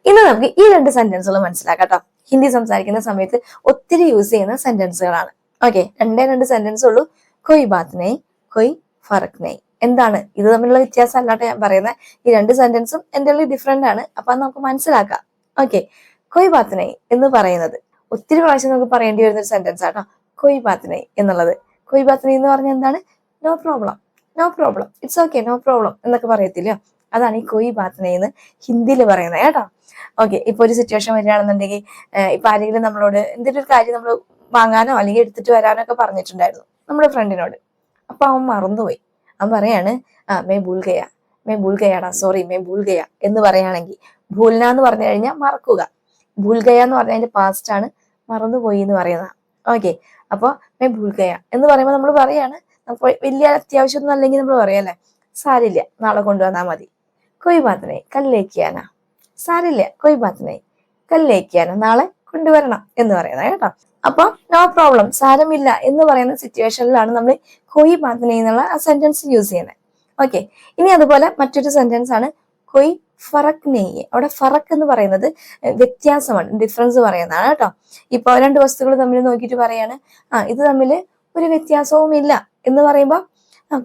ഇന്ന് നമുക്ക് ഈ രണ്ട് സെന്റൻസുകൾ മനസ്സിലാക്കാം കേട്ടോ. ഹിന്ദി സംസാരിക്കുന്ന സമയത്ത് ഒത്തിരി യൂസ് ചെയ്യുന്ന സെന്റൻസുകളാണ്. ഓക്കെ, രണ്ട് സെന്റൻസ് ഉള്ളൂ. കൊയ് ബാത് നെയ്, കൊയ് ഫറക് നെയ്. എന്താണ് ഇത് തമ്മിലുള്ള വ്യത്യാസം അല്ലാട്ടെ ഞാൻ പറയുന്നത്. ഈ രണ്ട് സെന്റൻസും എൻ്റെ ഡിഫറെന്റ് ആണ്. അപ്പൊ അത് നമുക്ക് മനസ്സിലാക്കാം. ഓക്കെ, കൊയ് ബാത് നെയ് എന്ന് പറയുന്നത് ഒത്തിരി പ്രാവശ്യം നമുക്ക് പറയേണ്ടി വരുന്ന ഒരു സെന്റൻസ് ആട്ടോ. കൊയ് ബാത് നെയ് എന്നുള്ളത്. കൊയ് ബാത് നെയ് എന്ന് പറഞ്ഞാൽ എന്താണ്? No problem, no problem, it's okay, no problem എന്നൊക്കെ പറയത്തില്ല. അതാണ് ഈ കൊയ് ബാത് നെയ് എന്ന് ഹിന്ദിയിൽ പറയുന്നത് കേട്ടോ. ഓക്കെ, ഇപ്പൊ ഒരു സിറ്റുവേഷൻ വരികയാണെന്നുണ്ടെങ്കിൽ, ഇപ്പൊ ആരെങ്കിലും നമ്മളോട് എന്തെങ്കിലും ഒരു കാര്യം നമ്മൾ വാങ്ങാനോ അല്ലെങ്കിൽ എടുത്തിട്ട് വരാനോ ഒക്കെ പറഞ്ഞിട്ടുണ്ടായിരുന്നു നമ്മുടെ ഫ്രണ്ടിനോട്. അപ്പൊ അവൻ മറന്നുപോയി. അവൻ പറയാണ്, may Phool Gaya, may Phool ഗയാടാ, sorry may Phool Gaya എന്ന് പറയുകയാണെങ്കിൽ, ഭൂൽന എന്ന് പറഞ്ഞു കഴിഞ്ഞാൽ മറക്കുക, ഭൂൽ ഗയ എന്ന് പറഞ്ഞാൽ അതിന്റെ പാസ്റ്റ് ആണ്, മറന്നുപോയി എന്ന് പറയുന്നതാണ്. ഓക്കെ, അപ്പൊ മേ ഭൂൽ ഗയ എന്ന് പറയുമ്പോൾ നമ്മൾ പറയാണ്, നമുക്ക് വലിയ അത്യാവശ്യമൊന്നും അല്ലെങ്കിൽ നമ്മൾ പറയല്ലേ, സാരില്ല നാളെ കൊണ്ടുവന്നാൽ മതി. കൊയ് ബാത് നെയ് കൽ ലേക്കെ ആനാ, സാരില്ല കൊയ് ബാത് നെയ് കൽ ലേക്കെ ആനാ, നാളെ കൊണ്ടുവരണം എന്ന് പറയുന്നത് കേട്ടോ. അപ്പൊ നോ പ്രോബ്ലം, സാരമില്ല എന്ന് പറയുന്ന സിറ്റുവേഷനിലാണ് നമ്മൾ കൊയ് ബാത് നെയ് എന്നുള്ള ആ സെന്റൻസ് യൂസ് ചെയ്യുന്നത്. ഓക്കെ, ഇനി അതുപോലെ മറ്റൊരു സെന്റൻസ് ആണ് കൊയ് ഫറക് നെയ്യ്. അവിടെ ഫറക് എന്ന് പറയുന്നത് വ്യത്യാസമാണ്, ഡിഫറൻസ് പറയുന്നതാണ് കേട്ടോ. ഇപ്പൊ രണ്ട് വസ്തുക്കൾ തമ്മിൽ നോക്കിയിട്ട് പറയാണ്, ഇത് തമ്മിൽ ഒരു വ്യത്യാസവും ഇല്ല എന്ന് പറയുമ്പോൾ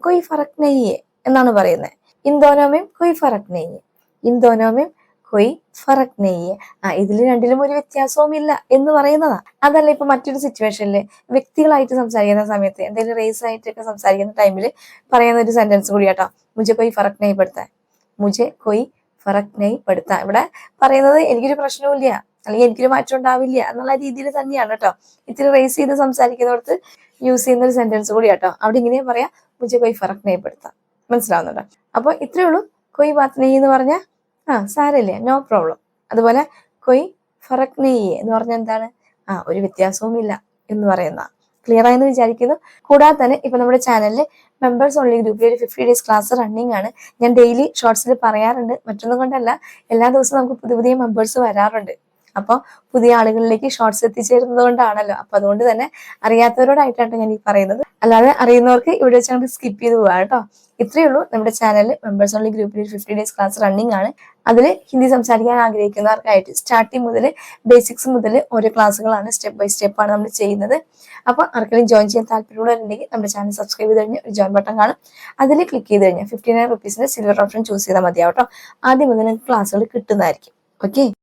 കൊയ് ഫറക് നെയ്യ് എന്നാണ് പറയുന്നത്. ഇന്തോനോമയും കൊയ് ഫറക് നെയ്യ്, ഇന്തോനോമയും കൊയ് ഫറക് നെയ്യ്. ഇതിൽ രണ്ടിലും ഒരു വ്യത്യാസവും ഇല്ല എന്ന് പറയുന്നതാ. അതല്ല ഇപ്പൊ മറ്റൊരു സിറ്റുവേഷനിൽ വ്യക്തികളായിട്ട് സംസാരിക്കുന്ന സമയത്ത്, എന്തെങ്കിലും റേസ് ആയിട്ടൊക്കെ സംസാരിക്കുന്ന ടൈമിൽ പറയുന്ന ഒരു സെന്റൻസ് കൂടി കേട്ടോ. മുझे कोई फर्क नहीं पड़ता, മുझे कोई फर्क नहीं पड़ता. ഇവിടെ പറയുന്നത് എനിക്കൊരു പ്രശ്നവും ഇല്ല അല്ലെങ്കിൽ എനിക്കൊരു മാറ്റം ഉണ്ടാവില്ല എന്നുള്ള രീതിയിൽ തന്നെയാണ് കേട്ടോ. ഇത്തിരി റേസ് ചെയ്ത് സംസാരിക്കുന്നിടത്ത് യൂസ് ചെയ്യുന്ന ഒരു സെന്റൻസ് കൂടി കേട്ടോ. അവിടെ ഇങ്ങനെ പറയാം, മുझे कोई फर्क नहीं पड़ता. മനസ്സിലാവുന്നുണ്ടോ? അപ്പൊ ഇത്രയേ ഉള്ളൂ. കൊയ് ബാത് നെയ് എന്ന് പറഞ്ഞാൽ സാരമില്ലേ, നോ പ്രോബ്ലം. അതുപോലെ കൊയ് ഫറക് നെയ്യ് എന്ന് പറഞ്ഞാൽ എന്താണ്? ഒരു വ്യത്യാസവും ഇല്ല എന്ന് പറയുന്ന. ക്ലിയർ ആയെന്ന് വിചാരിക്കുന്നു. കൂടാതെ തന്നെ ഇപ്പൊ നമ്മുടെ ചാനലിൽ മെമ്പേഴ്സ് ഓൺലി ഗ്രൂപ്പിൽ ഒരു 50 ഡേയ്സ് ക്ലാസ് റണ്ണിങ് ആണ്. ഞാൻ ഡെയിലി ഷോർട്സിൽ പറയാറുണ്ട്, മറ്റൊന്നും കൊണ്ടല്ല, എല്ലാ ദിവസവും നമുക്ക് പുതിയ പുതിയ മെമ്പേഴ്സ് വരാറുണ്ട്. അപ്പോൾ പുതിയ ആളുകളിലേക്ക് ഷോർട്സ് എത്തിച്ചേരുന്നത് കൊണ്ടാണല്ലോ. അപ്പൊ അതുകൊണ്ട് തന്നെ അറിയാത്തവരോടായിട്ടാണ് ഞാൻ ഈ പറയുന്നത്. അല്ലാതെ അറിയുന്നവർക്ക് ഇവിടെ വെച്ച് നമുക്ക് സ്കിപ്പ് ചെയ്ത് പോകാം കേട്ടോ. ഇത്രയേ ഉള്ളൂ. നമ്മുടെ ചാനലിൽ മെമ്പേഴ്സ് ഓൺലി ഗ്രൂപ്പിൽ ഒരു 50 ഡേയ്സ് ക്ലാസ് റണ്ണിങ് ആണ്. അതിൽ ഹിന്ദി സംസാരിക്കാൻ ആഗ്രഹിക്കുന്നവർക്കായിട്ട് സ്റ്റാർട്ടിങ് മുതൽ ബേസിക്സ് മുതൽ ഓരോ ക്ലാസ്സുകളാണ്, സ്റ്റെപ്പ് ബൈ സ്റ്റെപ്പ് ആണ് നമ്മൾ ചെയ്യുന്നത്. അപ്പൊ ആർക്കെങ്കിലും ജോയിൻ ചെയ്യാൻ താല്പര്യമുള്ളവരുണ്ടെങ്കിൽ നമ്മുടെ ചാനൽ സബ്സ്ക്രൈബ് ചെയ്ത് കഴിഞ്ഞാൽ ഒരു ജോയിൻ ബട്ടൺ കാണും. അതിൽ ക്ലിക്ക് ചെയ്ത് കഴിഞ്ഞാൽ 59 റുപ്പീസിന്റെ സിൽവർ ഓപ്ഷൻ ചൂസ് ചെയ്താൽ മതിയാവും കേട്ടോ. ആദ്യം മുതൽ നിങ്ങൾക്ക് ക്ലാസ്സുകൾ കിട്ടുന്നതായിരിക്കും. ഓക്കെ.